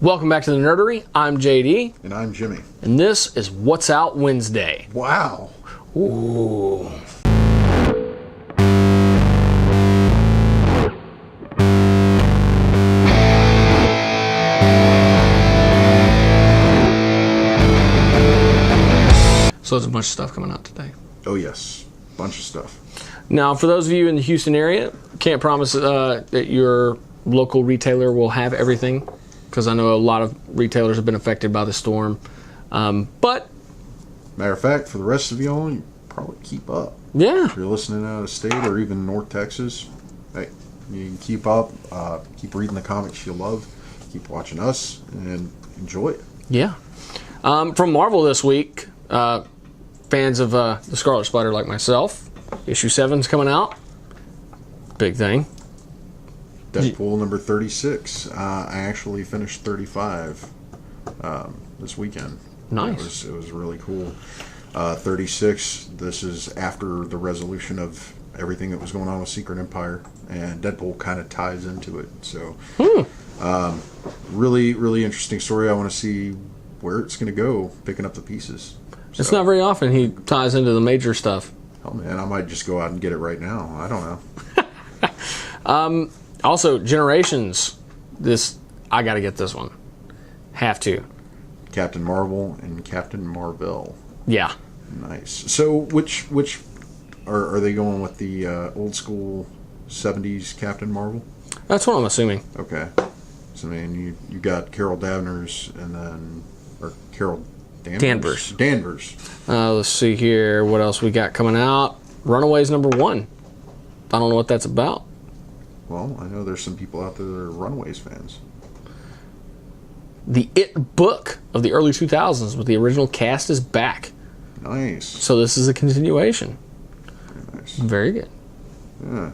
Welcome back to the Nerdery. I'm JD. And I'm Jimmy. And this is What's Out Wednesday. Wow. Ooh. So there's a bunch of stuff coming out today. Oh, yes. Bunch of stuff. Now, for those of you in the Houston area, can't promise that your local retailer will have everything, because I know a lot of retailers have been affected by the storm. But matter of fact, for the rest of y'all, you probably keep up. Yeah. If you're listening out of state or even North Texas, hey, you can keep up. Keep reading the comics you love. Keep watching us and enjoy it. Yeah. From Marvel this week, fans of the Scarlet Spider like myself, issue 7's coming out. Big thing. Deadpool number 36. I actually finished 35 this weekend. Nice. It was really cool. 36, this is after the resolution of everything that was going on with Secret Empire, and Deadpool kind of ties into it. So, really, really interesting story. I want to see where it's going to go, picking up the pieces. So, it's not very often he ties into the major stuff. Oh man, I might just go out and get it right now. I don't know. Also, Generations. I got to get this one. Have to. Captain Marvel and Captain Marvel. Yeah. Nice. So, which are they going with, the old school 70s Captain Marvel? That's what I'm assuming. Okay. So, I mean, you got Carol Danvers and then, or Carol Danvers. Let's see here. What else we got coming out? Runaways number 1. I don't know what that's about. Well, I know there's some people out there that are Runaways fans. The It book of the early 2000s with the original cast is back. Nice. So this is a continuation. Very nice. Very good. Yeah.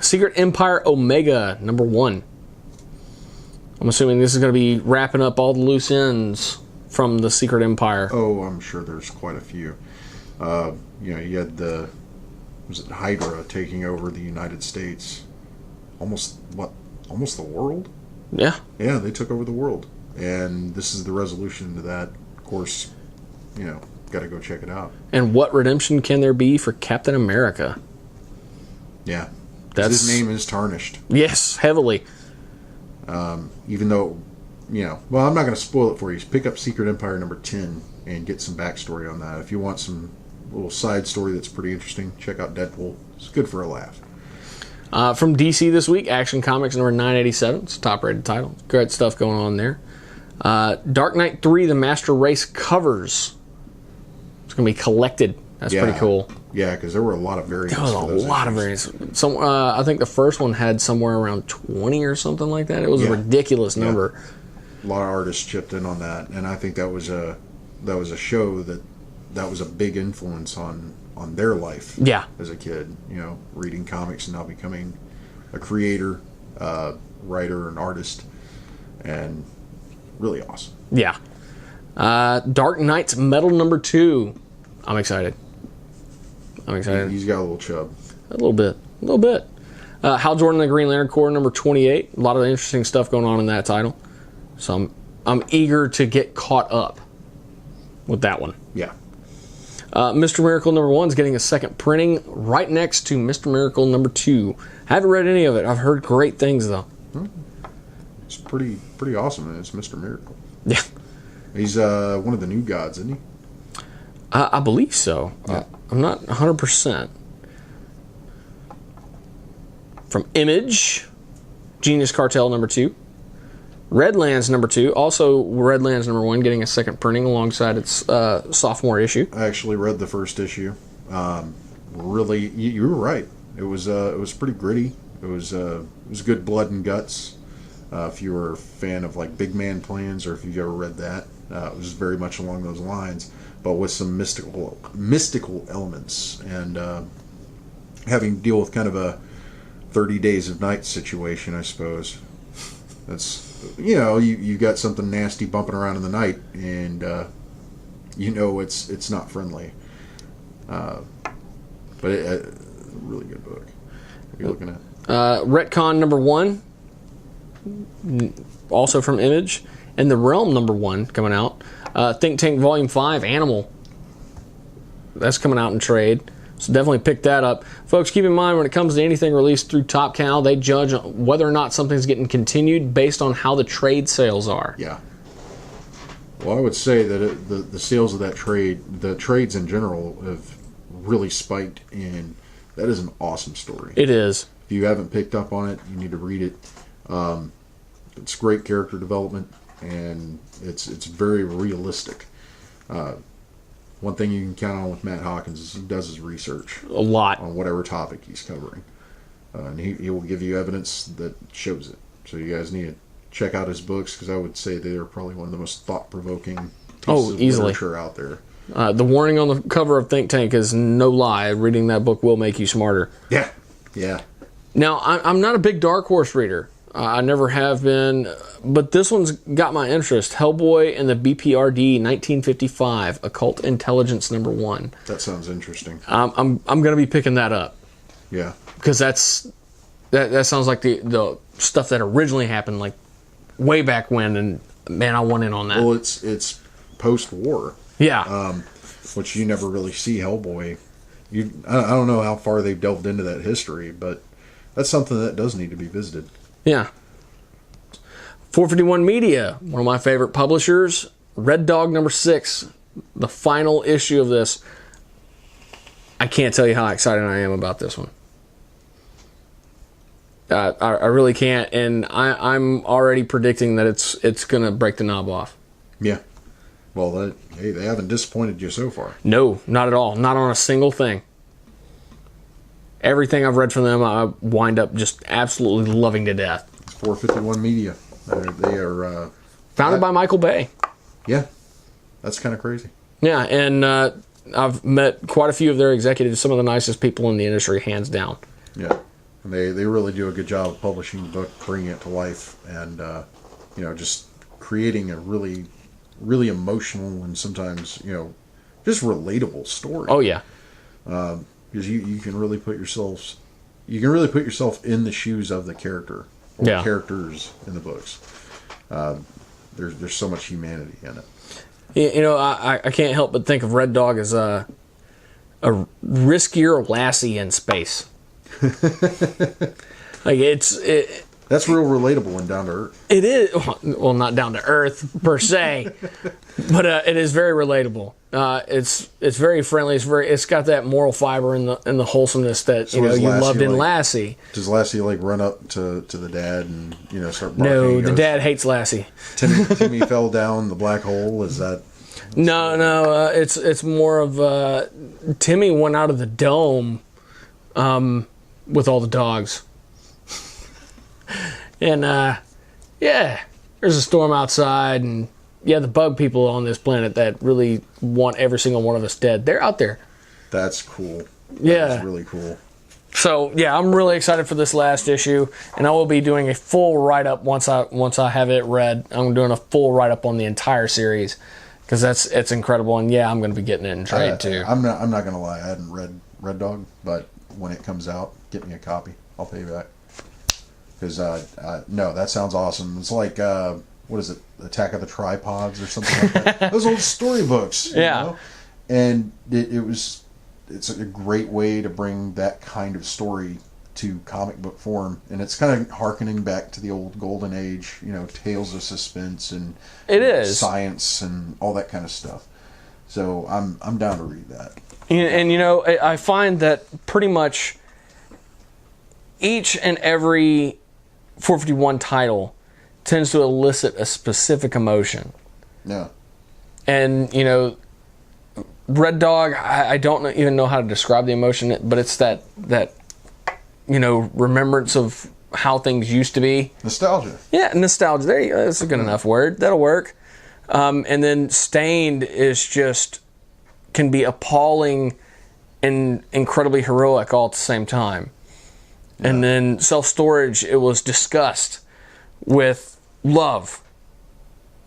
Secret Empire Omega number 1. I'm assuming this is going to be wrapping up all the loose ends from the Secret Empire. Oh, I'm sure there's quite a few. You had was it Hydra taking over the United States? Almost the world? Yeah. Yeah, they took over the world. And this is the resolution to that. Of course, got to go check it out. And what redemption can there be for Captain America? Yeah. His name is tarnished. Yes, heavily. Even though, well, I'm not going to spoil it for you. Pick up Secret Empire number 10 and get some backstory on that. If you want some little side story that's pretty interesting, check out Deadpool. It's good for a laugh. From DC this week, Action Comics number 987. It's a top-rated title. Great stuff going on there. Dark Knight 3, The Master Race covers. It's going to be collected. That's pretty cool. Yeah, because there were a lot of variants. There was a lot of variants. I think the first one had somewhere around 20 or something like that. It was a ridiculous number. A lot of artists chipped in on that, and I think that was a show that was a big influence on their life. Yeah. As a kid, reading comics and now becoming a creator, writer, and artist, and really awesome. Yeah. Dark Knight's Metal number 2. I'm excited. He's got a little chub. A little bit. Hal Jordan and the Green Lantern Corps number 28. A lot of interesting stuff going on in that title. So I'm eager to get caught up with that one. Yeah. Mr. Miracle number 1 is getting a second printing right next to Mr. Miracle number 2. Haven't read any of it. I've heard great things though. It's pretty awesome, and it's Mr. Miracle. Yeah. He's one of the new gods, isn't he? I believe so. Yeah. I'm not 100%. From Image, Genius Cartel number 2. Redlands number 2. Also Redlands number 1 getting a second printing alongside its sophomore issue. I actually read the first issue. Really, you were right. It was pretty gritty. It was good blood and guts. If you were a fan of like Big Man Plans, or if you've ever read that, it was very much along those lines, but with some mystical elements, and having to deal with kind of a 30 Days of Night situation, I suppose. That's you got something nasty bumping around in the night, and it's not friendly. But a really good book. What are you looking at? Retcon number 1. also from Image, and The Realm #1 coming out. Think Tank Volume 5, Animal. That's coming out in trade. So definitely pick that up. Folks, keep in mind when it comes to anything released through Top Cow, they judge whether or not something's getting continued based on how the trade sales are. Yeah. Well, I would say that the sales of that trade, the trades in general, have really spiked, and that is an awesome story. It is. If you haven't picked up on it, you need to read it. It's great character development, and it's very realistic. One thing you can count on with Matt Hawkins is he does his research A lot. on whatever topic he's covering, and he will give you evidence that shows it. So you guys need to check out his books, because I would say they are probably one of the most thought-provoking pieces of easily. literature out there. The warning on the cover of Think Tank is no lie. Reading that book will make you smarter. Yeah, yeah. Now, I'm not a big Dark Horse reader. I never have been, but this one's got my interest. Hellboy and the BPRD 1955, Occult Intelligence #1. That sounds interesting. I'm going to be picking that up, Yeah. because that sounds like the stuff that originally happened, like way back when, and man, I want in on that. Well, it's post-war, Yeah. which you never really see Hellboy. I don't know how far they've delved into that history, but that's something that does need to be visited. Yeah. 451 Media, one of my favorite publishers. Red Dog #6, the final issue of this. I can't tell you how excited I am about this one. I really can't, and I'm already predicting that it's going to break the knob off. Yeah. Well, they haven't disappointed you so far. No, not at all. Not on a single thing. Everything I've read from them, I wind up just absolutely loving to death. 451 Media. They are Founded by Michael Bay. yeah. That's kind of crazy. Yeah, and I've met quite a few of their executives, some of the nicest people in the industry, hands down. Yeah. And they really do a good job of publishing the book, bringing it to life, and just creating a really, really emotional and sometimes just relatable story. Oh yeah, Because you can really put yourself in the shoes of the character or Yeah. characters in the books. There's so much humanity in it. I can't help but think of Red Dog as a riskier Lassie in space. Like That's real relatable and down to earth. it is, well, not down to earth per se, but it is very relatable. It's very friendly. It's got that moral fiber and the wholesomeness that So is you Lassie loved in like- Lassie. Does Lassie run up to the dad and start barking? No, He the goes, dad hates Lassie. Timmy fell down the black hole. Is that? No, it's more of Timmy went out of the dome with all the dogs. And there's a storm outside, and the bug people on this planet that really want every single one of us dead. They're out there. That's cool. Yeah. That's really cool. So I'm really excited for this last issue, and I will be doing a full write-up once I have it read. I'm doing a full write-up on the entire series, because it's incredible, and I'm going to be getting it in trade too. I'm not gonna lie. I hadn't read Red Dog, but when it comes out, get me a copy. I'll pay you back. Because no, that sounds awesome. It's like what is it? Attack of the Tripods or something like that. Those old storybooks. You know? And it's a great way to bring that kind of story to comic book form, and it's kind of hearkening back to the old golden age, tales of suspense and It is. science and all that kind of stuff. So I'm down to read that. And I find that pretty much each and every 451 title tends to elicit a specific emotion. Yeah. And, Red Dog, I don't even know how to describe the emotion, but it's that remembrance of how things used to be. Nostalgia. Yeah, nostalgia. There you go. That's a good enough word. That'll work. And then Stained can be appalling and incredibly heroic all at the same time. Yeah. And then Self-Storage, it was disgust with love,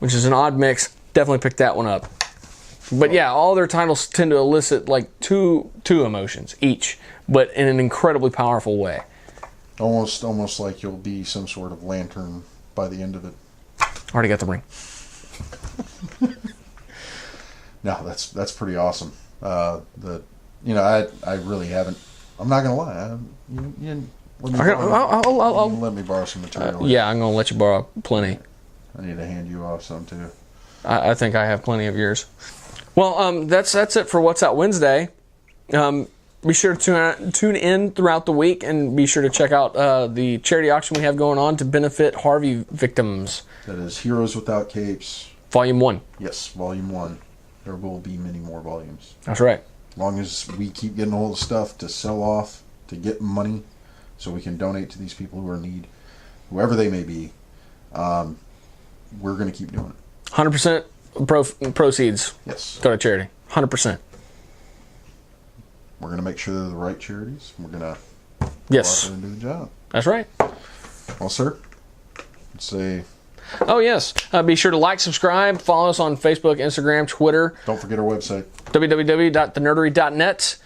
which is an odd mix. Definitely pick that one up. But all their titles tend to elicit like two emotions each, but in an incredibly powerful way. Almost like you'll be some sort of lantern by the end of it. Already got the ring. No, that's pretty awesome. I really haven't. I'm not gonna lie. Let me borrow some material. Yeah, I'm gonna let you borrow plenty. I need to hand you off some too. I think I have plenty of yours. Well, that's it for What's Out Wednesday. Be sure to tune in throughout the week, and be sure to check out the charity auction we have going on to benefit Harvey victims. That is Heroes Without Capes. Volume 1. Yes, Volume 1. There will be many more volumes. That's right. As long as we keep getting all the stuff to sell off, to get money, so we can donate to these people who are in need, whoever they may be, we're going to keep doing it. 100% proceeds Yes. go to charity. 100%. We're going to make sure they're the right charities. We're going to Yes. go out there and do the job. That's right. Well, sir, let's say... Oh, yes. Be sure to like, subscribe, follow us on Facebook, Instagram, Twitter. Don't forget our website. www.thenerdery.net.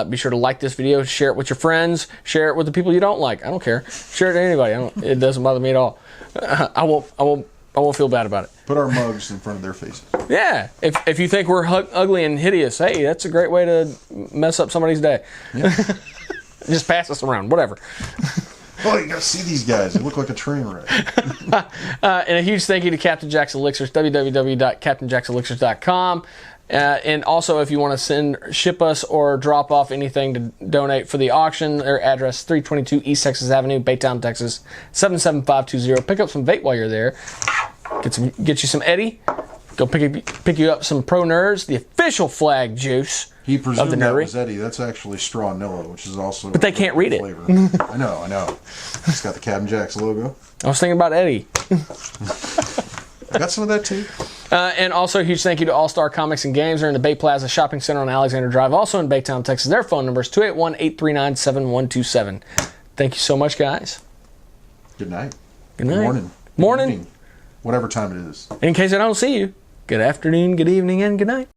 Be sure to like this video, share it with your friends, share it with the people you don't like. I don't care. Share it to anybody. It doesn't bother me at all. I won't feel bad about it. Put our mugs in front of their faces. Yeah. If you think we're ugly and hideous, hey, that's a great way to mess up somebody's day. Yeah. Just pass us around, whatever. Oh, you got to see these guys. They look like a train wreck. And a huge thank you to Captain Jack's Elixirs, www.captainjackselixirs.com. And also, if you want to ship us or drop off anything to donate for the auction, their address 322 East Texas Avenue, Baytown, Texas 77520. Pick up some vape while you're there. Get you some Eddie. Go pick you up some Pro Nerds, the official flag juice. He presumed of the that Nerdery. was Eddie. That's actually Strawnilla, which is also... But they can't read it. flavor. I know. It's got the Captain Jack's logo. I was thinking about Eddie. I got some of that too. And also a huge thank you to All Star Comics and Games. They're in the Bay Plaza Shopping Center on Alexander Drive, also in Baytown, Texas. Their phone number is 281-839-7127. Thank you so much, guys. Good night. Good night. Morning. Morning. Evening. Whatever time it is. In case I don't see you, good afternoon, good evening, and good night.